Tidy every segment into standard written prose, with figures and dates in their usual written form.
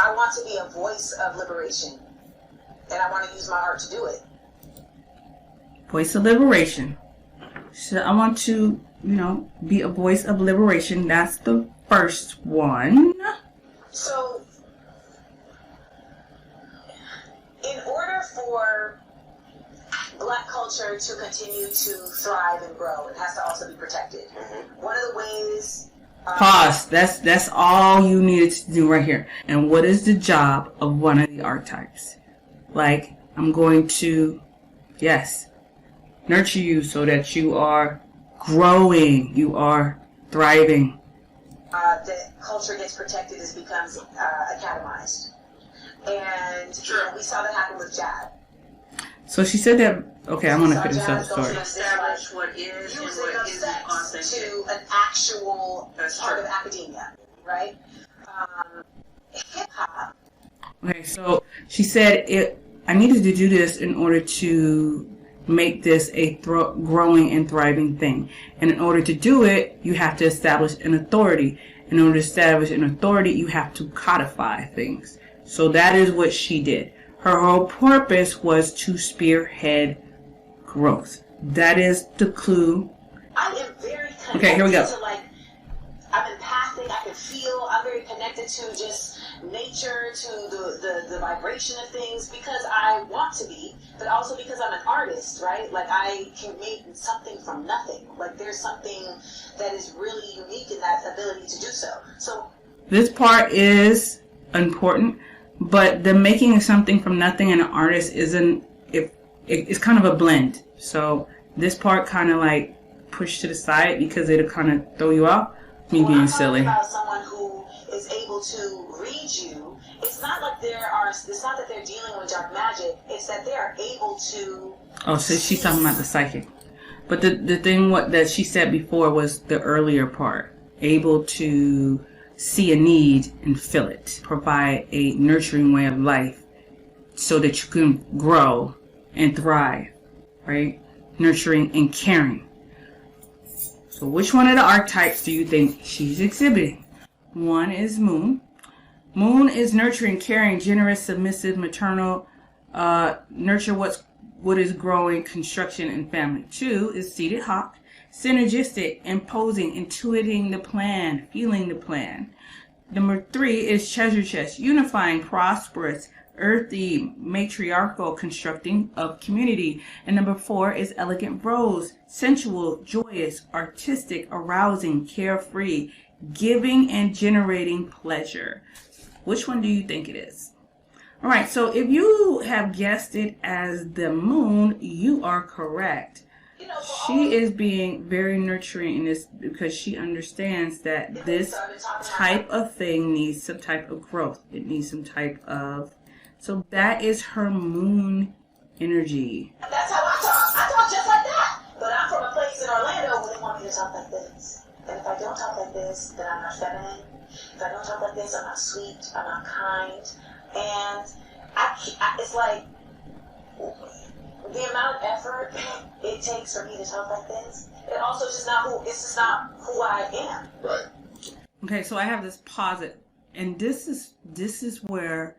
I want to be a voice of liberation, and I want to use my art to do it. Voice of liberation. So I want to, be a voice of liberation. That's the first one. So, in order for Black culture to continue to thrive and grow, it has to also be protected. One of the ways... Pause. That's all you needed to do right here. And what is the job of one of the archetypes? Like, I'm going to, nurture you so that you are growing, you are thriving. The culture gets protected, it becomes academized. And we saw that happen with jab. So she said that, okay, I'm going to finish that story. Establish what is and what isn't authentic to an actual part of academia, right? Hip-hop. Okay, so she said I needed to do this in order to make this a growing and thriving thing. And in order to do it, you have to establish an authority. In order to establish an authority, you have to codify things. So that is what she did. Her whole purpose was to spearhead growth. That is the clue. I am very connected okay, here we go. To I'm empathic, I can feel, I'm very connected to just nature, to the vibration of things, because I want to be, but also because I'm an artist, right? Like, I can make something from nothing. Like, there's something that is really unique in that ability to do so. So this part is important, but the making of something from nothing and an artist isn't, it's kind of a blend. So this part kind of like pushed to the side because it'll kind of throw you off. Me being silly. About someone who is able to read you, it's not like it's not that they're dealing with dark magic, it's that they are able to... Oh, so she's talking about the psychic. But the thing that she said before was the earlier part. Able to see a need and fill it. Provide a nurturing way of life so that you can grow and thrive, right? Nurturing and caring. So which one of the archetypes do you think she's exhibiting? One is Moon. Moon is nurturing, caring, generous, submissive, maternal, nurture what is growing, construction, and family. 2 is Seated Hawk. Synergistic, imposing, intuiting the plan, feeling the plan. Number 3 is Treasure Chest, unifying, prosperous, earthy, matriarchal, constructing of community. And number 4 is Elegant Rose, sensual, joyous, artistic, arousing, carefree, giving and generating pleasure. Which one do you think it is? All right, so if you have guessed it as the Moon, you are correct. She is being very nurturing in this because she understands that this type of thing needs some type of growth. It needs some type of... So that is her Moon energy. That's how I talk. I talk just like that. But I'm from a place in Orlando where they want me to talk like this. And if I don't talk like this, then I'm not feminine. If I don't talk like this, I'm not sweet. I'm not kind. And it's like... the amount of effort it takes for me to talk like this, it also just not who I am. Right. Okay, so I have this posit, and this is where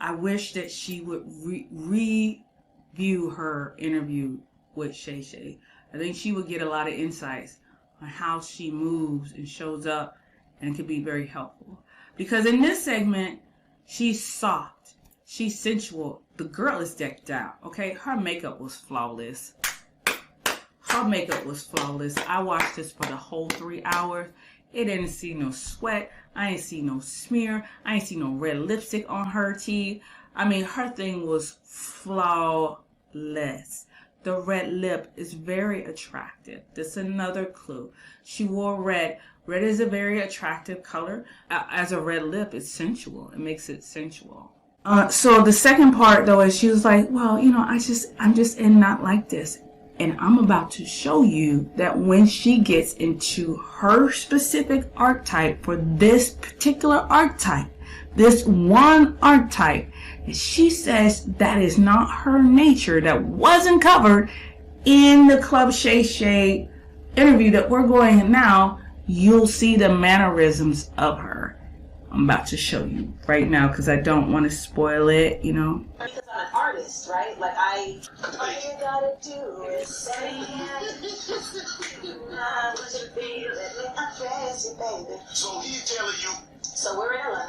I wish that she would review her interview with Shay Shay. I think she would get a lot of insights on how she moves and shows up, and it could be very helpful. Because in this segment, she's soft, she's sensual. The girl is decked out, okay? Her makeup was flawless. Her makeup was flawless. I watched this for the whole 3 hours. It didn't see no sweat. I didn't see no smear. I didn't see no red lipstick on her teeth. I mean, her thing was flawless. The red lip is very attractive. This is another clue. She wore red. Red is a very attractive color. As a red lip, it's sensual. It makes it sensual. So the second part though is she was like, well, I'm just not like this. And I'm about to show you that when she gets into her specific archetype for this particular archetype, this one archetype, she says that is not her nature, that wasn't covered in the Club Shay Shay interview that we're going in now. You'll see the mannerisms of her. I'm about to show you right now because I don't want to spoil it, you know. Because I'm an artist, right? Like all you gotta do is say baby. So he's telling you. So we're in LA,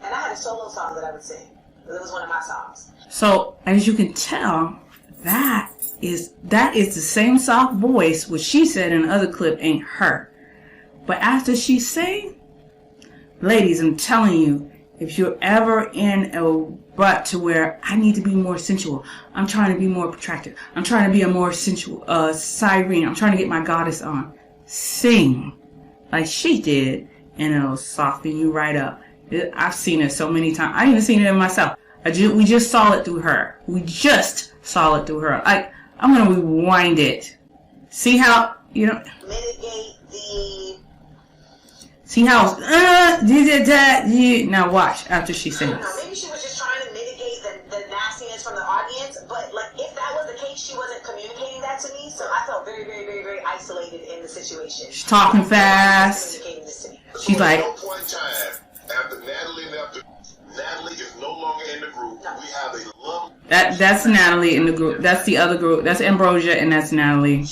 and I had a solo song that I would sing. It was one of my songs. So as you can tell, that is the same soft voice which she said in the other clip ain't her. But after she sang, ladies, I'm telling you, if you're ever in a rut to where I need to be more sensual, I'm trying to be more attractive, I'm trying to be a more sensual siren, I'm trying to get my goddess on, sing like she did, and it'll soften you right up. I've seen it so many times. I even seen it in myself. We just saw it through her. Like, I'm gonna rewind it. See how, you know, Mitigate the. see how now watch after she sings. I don't know, maybe she was just trying to mitigate the nastiness from the audience, but like if that was the case, she wasn't communicating that to me, so I felt very, very, very, very isolated in the situation. She's talking fast. Communicating this to me. She's like, at no point in time, after Natalie is no longer in the group, we have a lump. that's Natalie in the group. That's the other group. That's Ambrosia and that's Natalie. You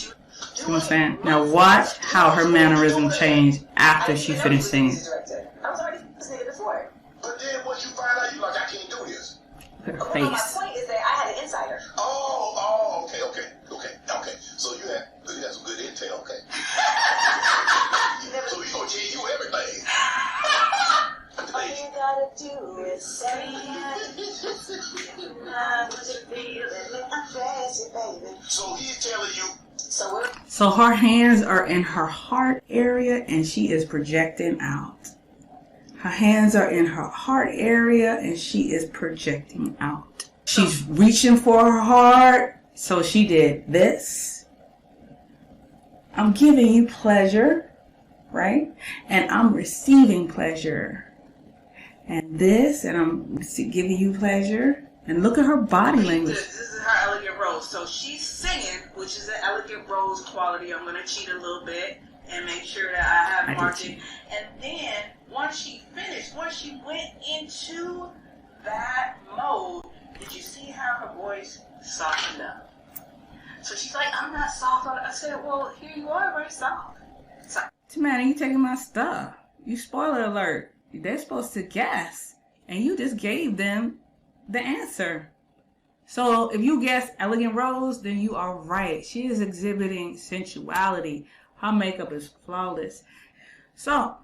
know what I'm saying? Now watch how her mannerism changed after she finished singing. I was already this nigga before. But then once you find out, you like, I can't do this. Her My face. point is that I had an insider. Okay. So you had some good intel, okay. So you gonna tell you everything. All you gotta do is say baby. So he's telling you. So her hands are in her heart area and she is projecting out. Her hands are in her heart area and she is projecting out. She's reaching for her heart. So she did this. I'm giving you pleasure, right? And I'm receiving pleasure. And this, and I'm giving you pleasure. And look at her body language. This is her elegant rose. So she's singing, which is an elegant rose quality. I'm going to cheat a little bit and make sure that I have margin. And then once she finished, once she went into that mode, did you see how her voice softened up? So she's like, I'm not soft on it. I said, well, here you are, very soft. Tamanna, you taking my stuff. You spoiler alert. They're supposed to guess. And you just gave them the answer. So if you guess elegant rose, then you are right. She is exhibiting sensuality. Her makeup is flawless. So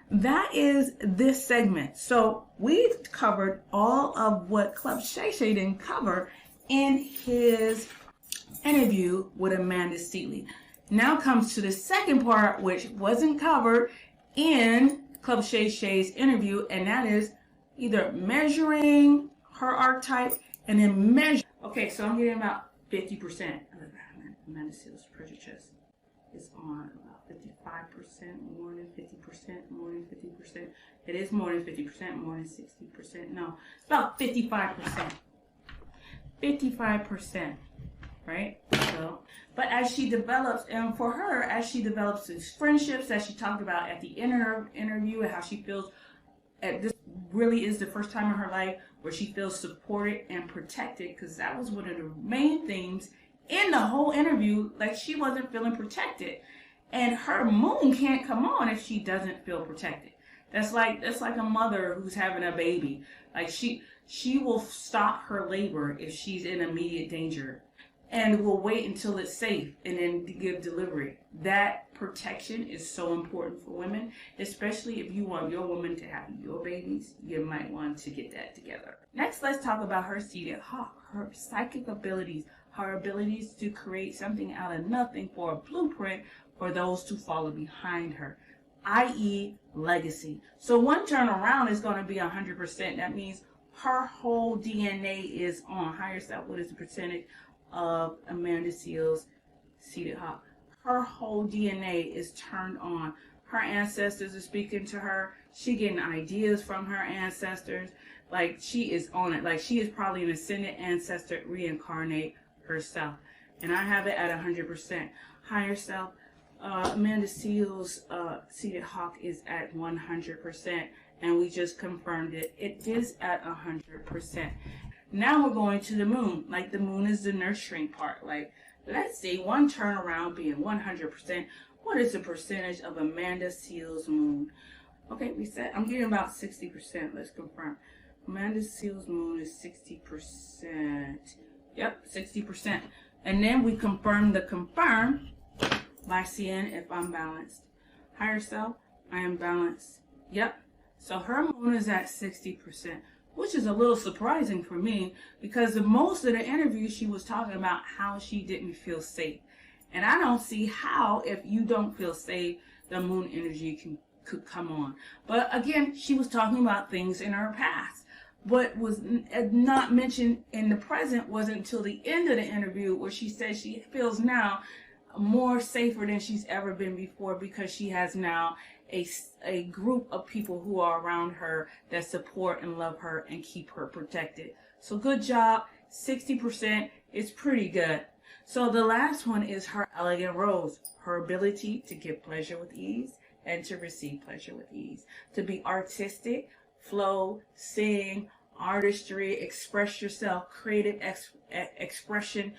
that is this segment. So we've covered all of what Club Shay Shay didn't cover in his interview with Amanda Steely. Now comes to the second part, which wasn't covered in Club Shay Shay's interview, and that is either measuring her archetype and then measure. Okay, so I'm getting about 50%. Amanda Steele's prejudice is on about 55%, more than 50%, more than 50%. It is more than 50%, more than 60%. No, it's about 55%. 55%. Right? So, but as she develops, and for her, as she develops these friendships that she talked about at the interview, and how she feels this really is the first time in her life where she feels supported and protected, because that was one of the main themes in the whole interview. Like, she wasn't feeling protected, and her moon can't come on if she doesn't feel protected. That's like a mother who's having a baby. Like, she will stop her labor if she's in immediate danger, and will wait until it's safe and then give delivery. That protection is so important for women, especially if you want your woman to have your babies. You might want to get that together. Next, let's talk about her seated hawk, her psychic abilities, her abilities to create something out of nothing for a blueprint for those to follow behind her, i.e. legacy. So one turnaround is going to be 100%. That means her whole DNA is on. Higher self, what is the percentage of Amanda Seale's seated hawk? Her whole DNA is turned on. Her ancestors are speaking to her. She getting ideas from her ancestors. Like, she is on it. Like, she is probably an ascendant ancestor reincarnate herself. And I have it at 100%. Higher self, Amanda Seals' seated hawk is at 100%, and we just confirmed it. It is at 100%. Now we're going to the moon. Like, the moon is the nurturing part. Like, let's see, one turnaround being 100%. What is the percentage of Amanda Seals' moon? Okay, we said I'm getting about 60%. Let's confirm. Amanda Seals' moon is 60%. Yep, 60%. And then we confirm the confirm by seeing if I'm balanced. Higher self, I am balanced. Yep. So her moon is at 60%, which is a little surprising for me, because most of the interview she was talking about how she didn't feel safe. And I don't see how, if you don't feel safe, the moon energy could come on. But again, she was talking about things in her past. What was not mentioned in the present wasn't until the end of the interview, where she said she feels now more safer than she's ever been before, because she has now a group of people who are around her that support and love her and keep her protected. So good job. 60% is pretty good. So the last one is her elegant rose, her ability to give pleasure with ease and to receive pleasure with ease, to be artistic, flow, sing, artistry, express yourself, creative expression.